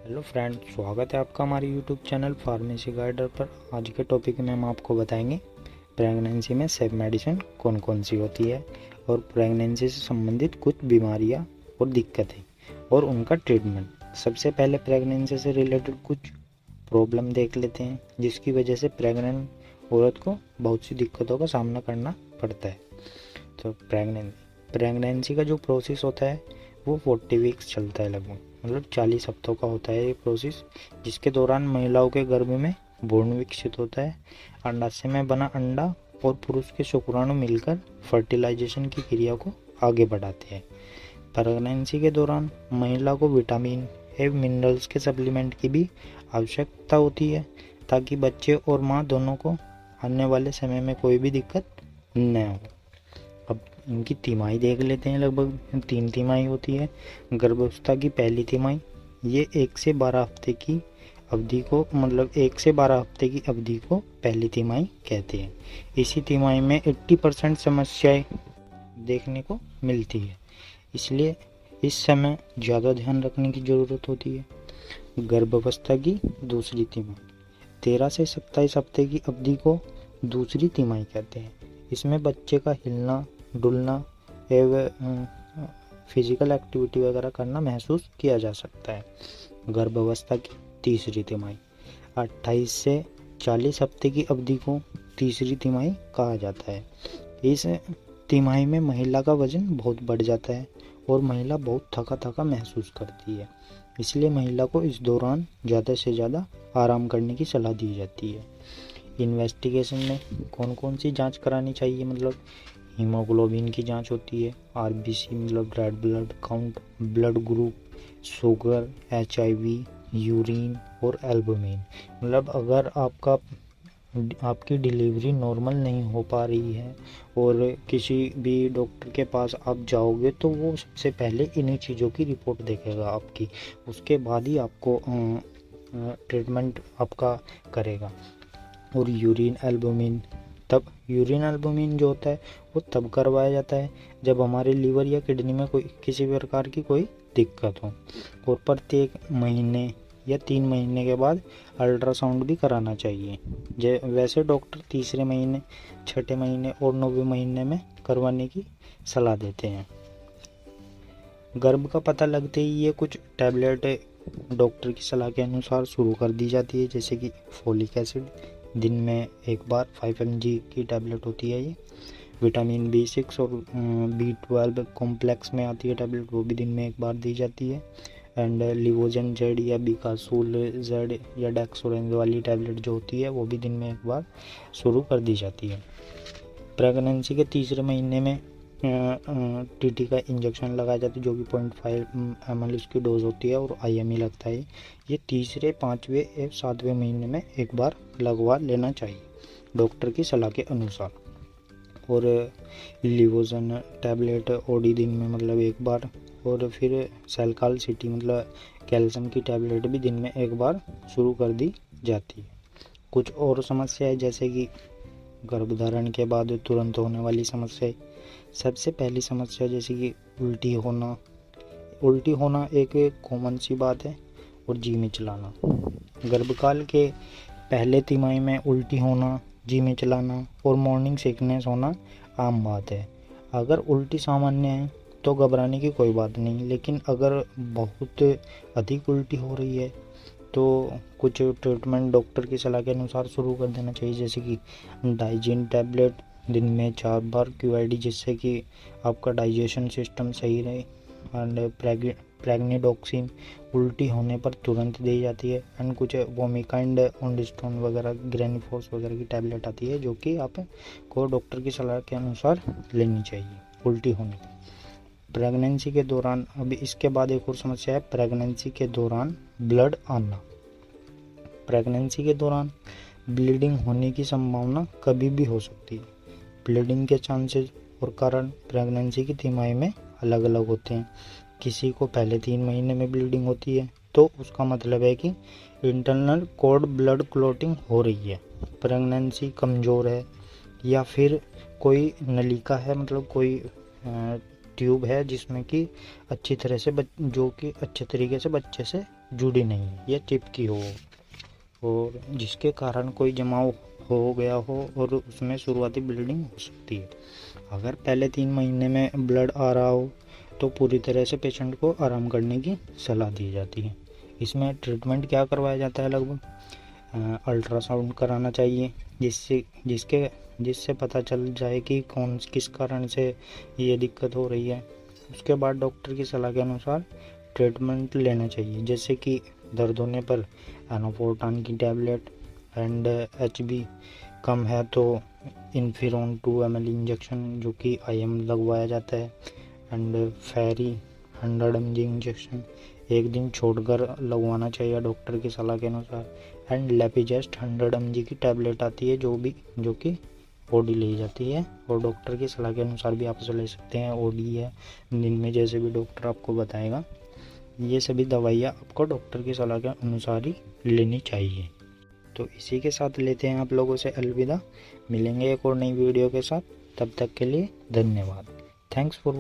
Hello friend, स्वागत है आपका हमारे यूट्यूब चैनल फार्मेसी गाइडर पर। आज के टॉपिक में हम आपको बताएंगे प्रेगनेंसी में सेफ मेडिसिन कौन कौन सी होती है और प्रेगनेंसी से संबंधित कुछ बीमारियां और दिक्कतें और उनका ट्रीटमेंट। सबसे पहले प्रेगनेंसी से रिलेटेड कुछ प्रॉब्लम देख लेते हैं जिसकी वजह से प्रेग्नेंट औरत को बहुत सी दिक्कतों का सामना करना पड़ता है। तो प्रेगनेंसी का जो प्रोसेस होता है वो 40 वीक्स चलता है, लगभग मतलब 40 हफ्तों का होता है ये प्रोसेस, जिसके दौरान महिलाओं के गर्भ में भ्रूण विकसित होता है। अंडाशय में बना अंडा और पुरुष के शुक्राणु मिलकर फर्टिलाइजेशन की क्रिया को आगे बढ़ाते हैं। प्रेगनेंसी के दौरान महिला को विटामिन एवं मिनरल्स के सप्लीमेंट की भी आवश्यकता होती है ताकि बच्चे और माँ दोनों को आने वाले समय में कोई भी दिक्कत न हो। अब इनकी तिमाही देख लेते हैं। लगभग 3 तिमाही होती है। गर्भावस्था की पहली तिमाही, ये 1 से 12 हफ्ते की अवधि को 1 से 12 हफ्ते की अवधि को पहली तिमाही कहते हैं। इसी तिमाही में 80% समस्याएं देखने को मिलती है, इसलिए इस समय ज़्यादा ध्यान रखने की ज़रूरत होती है। गर्भावस्था की दूसरी तिमाही, 13 से 27 हफ्ते की अवधि को दूसरी तिमाही कहते हैं। इसमें बच्चे का हिलना डुलना एवं फिजिकल एक्टिविटी वगैरह करना महसूस किया जा सकता है। गर्भावस्था की तीसरी तिमाही, 28 से 40 हफ्ते की अवधि को तीसरी तिमाही कहा जाता है। इस तिमाही में महिला का वजन बहुत बढ़ जाता है और महिला बहुत थका थका महसूस करती है, इसलिए महिला को इस दौरान ज़्यादा से ज़्यादा आराम करने की सलाह दी जाती है। इन्वेस्टिगेशन में कौन कौन सी जांच करानी चाहिए, मतलब हीमोग्लोबिन की जांच होती है, आरबीसी मतलब red blood count, blood group, sugar, HIV, urine और एल्बुमिन। मतलब अगर आपकी डिलीवरी नॉर्मल नहीं हो पा रही है और किसी भी डॉक्टर के पास आप जाओगे तो वो सबसे पहले इन्हीं चीज़ों की रिपोर्ट देखेगा आपकी, उसके बाद ही आपको ट्रीटमेंट आपका करेगा। और यूरिन एल्बुमिन जो होता है वो तब करवाया जाता है जब हमारे लीवर या किडनी में कोई किसी प्रकार की कोई दिक्कत हो। और प्रत्येक महीने या 3 महीने के बाद अल्ट्रासाउंड भी कराना चाहिए। वैसे डॉक्टर तीसरे महीने, छठे महीने और 9वें महीने में करवाने की सलाह देते हैं। गर्भ का पता लगते ही ये कुछ टैबलेट डॉक्टर की सलाह के अनुसार शुरू कर दी जाती है, जैसे कि फोलिक एसिड दिन में एक बार 5 mg की टैबलेट होती है ये। विटामिन B6 और B12 कॉम्प्लेक्स में आती है टैबलेट, वो भी दिन में एक बार दी जाती है। एंड लिवोजन जेड या बिकासूल जेड या डेक्सोरेंज वाली टैबलेट जो होती है वो भी दिन में एक बार शुरू कर दी जाती है। प्रेगनेंसी के तीसरे महीने में टीटी का इंजेक्शन लगाया जाता है जो कि 0.5 ml उसकी डोज होती है और IME लगता है। ये तीसरे, 5वें या 7वें महीने में एक बार लगवा लेना चाहिए डॉक्टर की सलाह के अनुसार। और लिवोजन टैबलेट OD दिन में मतलब एक बार, और फिर सेलकाल सिटी मतलब कैल्शियम की टैबलेट भी दिन में एक बार शुरू कर दी जाती है। कुछ और समस्याएं जैसे कि गर्भधारण के बाद तुरंत होने वाली समस्या। सबसे पहली समस्या जैसे कि उल्टी होना एक कॉमन सी बात है, और जी मिचलाना। गर्भकाल के पहले तिमाही में उल्टी होना, जी मिचलाना और मॉर्निंग सिकनेस होना आम बात है। अगर उल्टी सामान्य है तो घबराने की कोई बात नहीं, लेकिन अगर बहुत अधिक उल्टी हो रही है तो कुछ ट्रीटमेंट डॉक्टर की सलाह के अनुसार शुरू कर देना चाहिए, जैसे कि डाइजिन टैबलेट दिन में 4 बार QID, जिससे कि आपका डाइजेशन सिस्टम सही रहे। एंड प्रेग्निडोक्सिन उल्टी होने पर तुरंत दी जाती है। एंड कुछ वोमिकाइंड, ओंडिस्टोन वगैरह, ग्रेनिफोस वगैरह की टैबलेट आती है जो कि आपको डॉक्टर की सलाह के अनुसार लेनी चाहिए उल्टी होने पर। प्रेगनेंसी के दौरान, अभी इसके बाद एक और समस्या है प्रेगनेंसी के दौरान ब्लड आना। प्रेगनेंसी के दौरान ब्लीडिंग होने की संभावना कभी भी हो सकती है। ब्लीडिंग के चांसेस और कारण प्रेगनेंसी की तिमाही में अलग अलग होते हैं। किसी को पहले 3 महीने में ब्लीडिंग होती है तो उसका मतलब है कि इंटरनल कॉर्ड ब्लड क्लॉटिंग हो रही है, प्रेगनेंसी कमज़ोर है, या फिर कोई नलिका है, मतलब कोई ट्यूब है जिसमें कि अच्छी तरह से जो कि अच्छे तरीके से बच्चे से जुड़ी नहीं या चिपकी हो, और जिसके कारण कोई जमाव हो गया हो और उसमें शुरुआती ब्लीडिंग हो सकती है। अगर पहले 3 महीने में ब्लड आ रहा हो तो पूरी तरह से पेशेंट को आराम करने की सलाह दी जाती है। इसमें ट्रीटमेंट क्या करवाया जाता है, लगभग अल्ट्रासाउंड कराना चाहिए जिससे पता चल जाए कि किस कारण से ये दिक्कत हो रही है। उसके बाद डॉक्टर की सलाह के अनुसार ट्रीटमेंट लेना चाहिए, जैसे कि दर्द होने पर एनोफोर्टान की टैबलेट, एंड HB कम है तो इन्फिरोन 2 ml इंजेक्शन जो कि IM लगवाया जाता है, एंड फेरी 100 mg इंजेक्शन एक दिन छोड़कर लगवाना चाहिए डॉक्टर की सलाह के अनुसार, एंड लेपिजेस्ट 100 mg की टैबलेट आती है जो कि OD ली जाती है, और डॉक्टर की सलाह के अनुसार भी आप उसे ले सकते हैं। OD है दिन में, जैसे भी डॉक्टर आपको बताएगा। ये सभी दवाइयाँ आपको डॉक्टर की सलाह के अनुसार ही लेनी चाहिए। तो इसी के साथ लेते हैं आप लोगों से अलविदा। मिलेंगे एक और नई वीडियो के साथ, तब तक के लिए धन्यवाद। Thanks for